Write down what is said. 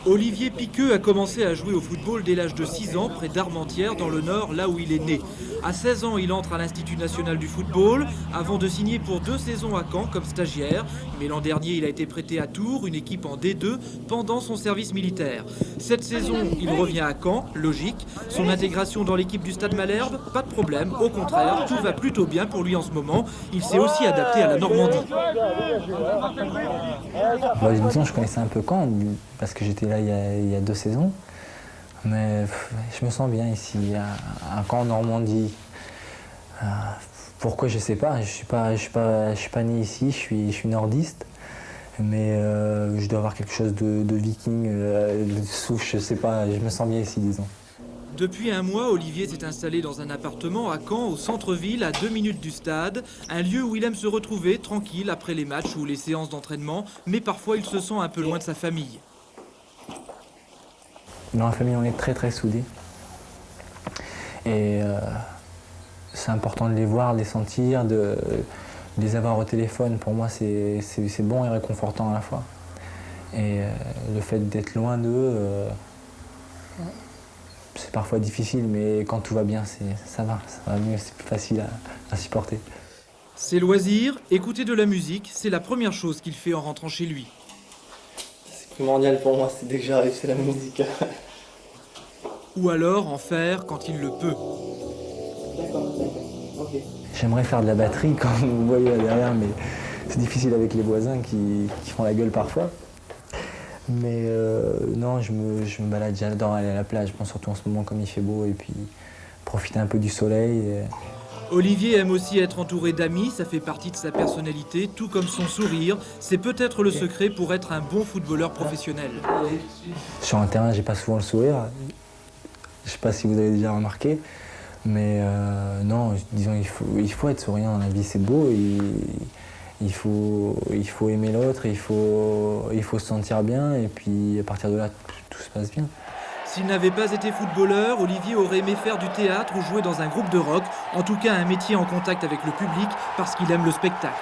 Olivier Piqueux a commencé à jouer au football dès l'âge de 6 ans, près d'Armentières, dans le Nord, là où il est né. À 16 ans, il entre à l'Institut national du football, avant de signer pour 2 saisons à Caen comme stagiaire. Mais l'an dernier, il a été prêté à Tours, une équipe en D2, pendant son service militaire. Cette saison, il revient à Caen, logique. Son intégration dans l'équipe du Stade Malherbe, pas de problème. Au contraire, tout va plutôt bien pour lui en ce moment. Il s'est aussi adapté à la Normandie. Disons, je connaissais un peu Caen, parce que j'étais là il y a 2 saisons. Mais je me sens bien ici, à Caen, en Normandie. Pourquoi, je sais pas. Je suis pas né ici, je suis nordiste. Mais je dois avoir quelque chose de viking, de souche, je sais pas. Je me sens bien ici, disons. Depuis un mois, Olivier s'est installé dans un appartement à Caen, au centre-ville, à 2 minutes du stade. Un lieu où il aime se retrouver, tranquille, après les matchs ou les séances d'entraînement. Mais parfois, il se sent un peu loin de sa famille. Dans la famille, on est très très soudés. Et c'est important de les voir, de les sentir, de les avoir au téléphone. Pour moi, c'est bon et réconfortant à la fois. Et le fait d'être loin d'eux, c'est parfois difficile, mais quand tout va bien, ça va mieux, c'est plus facile à supporter. Ses loisirs, écouter de la musique, c'est la première chose qu'il fait en rentrant chez lui. C'est primordial pour moi, c'est dès que j'arrive, c'est la musique. Ou alors en faire quand il le peut. Okay. J'aimerais faire de la batterie, comme vous voyez là derrière, mais c'est difficile avec les voisins qui font la gueule parfois. Mais non, je me balade, j'adore aller à la plage, bon, surtout en ce moment comme il fait beau, et puis profiter un peu du soleil. Olivier aime aussi être entouré d'amis, ça fait partie de sa personnalité, tout comme son sourire. C'est peut-être le secret pour être un bon footballeur professionnel. Sur un terrain, j'ai pas souvent le sourire. Je sais pas si vous avez déjà remarqué, mais non, disons, il faut être souriant dans la vie, c'est beau. Il faut aimer l'autre, il faut se sentir bien, et puis à partir de là, tout se passe bien. S'il n'avait pas été footballeur, Olivier aurait aimé faire du théâtre ou jouer dans un groupe de rock, en tout cas un métier en contact avec le public parce qu'il aime le spectacle.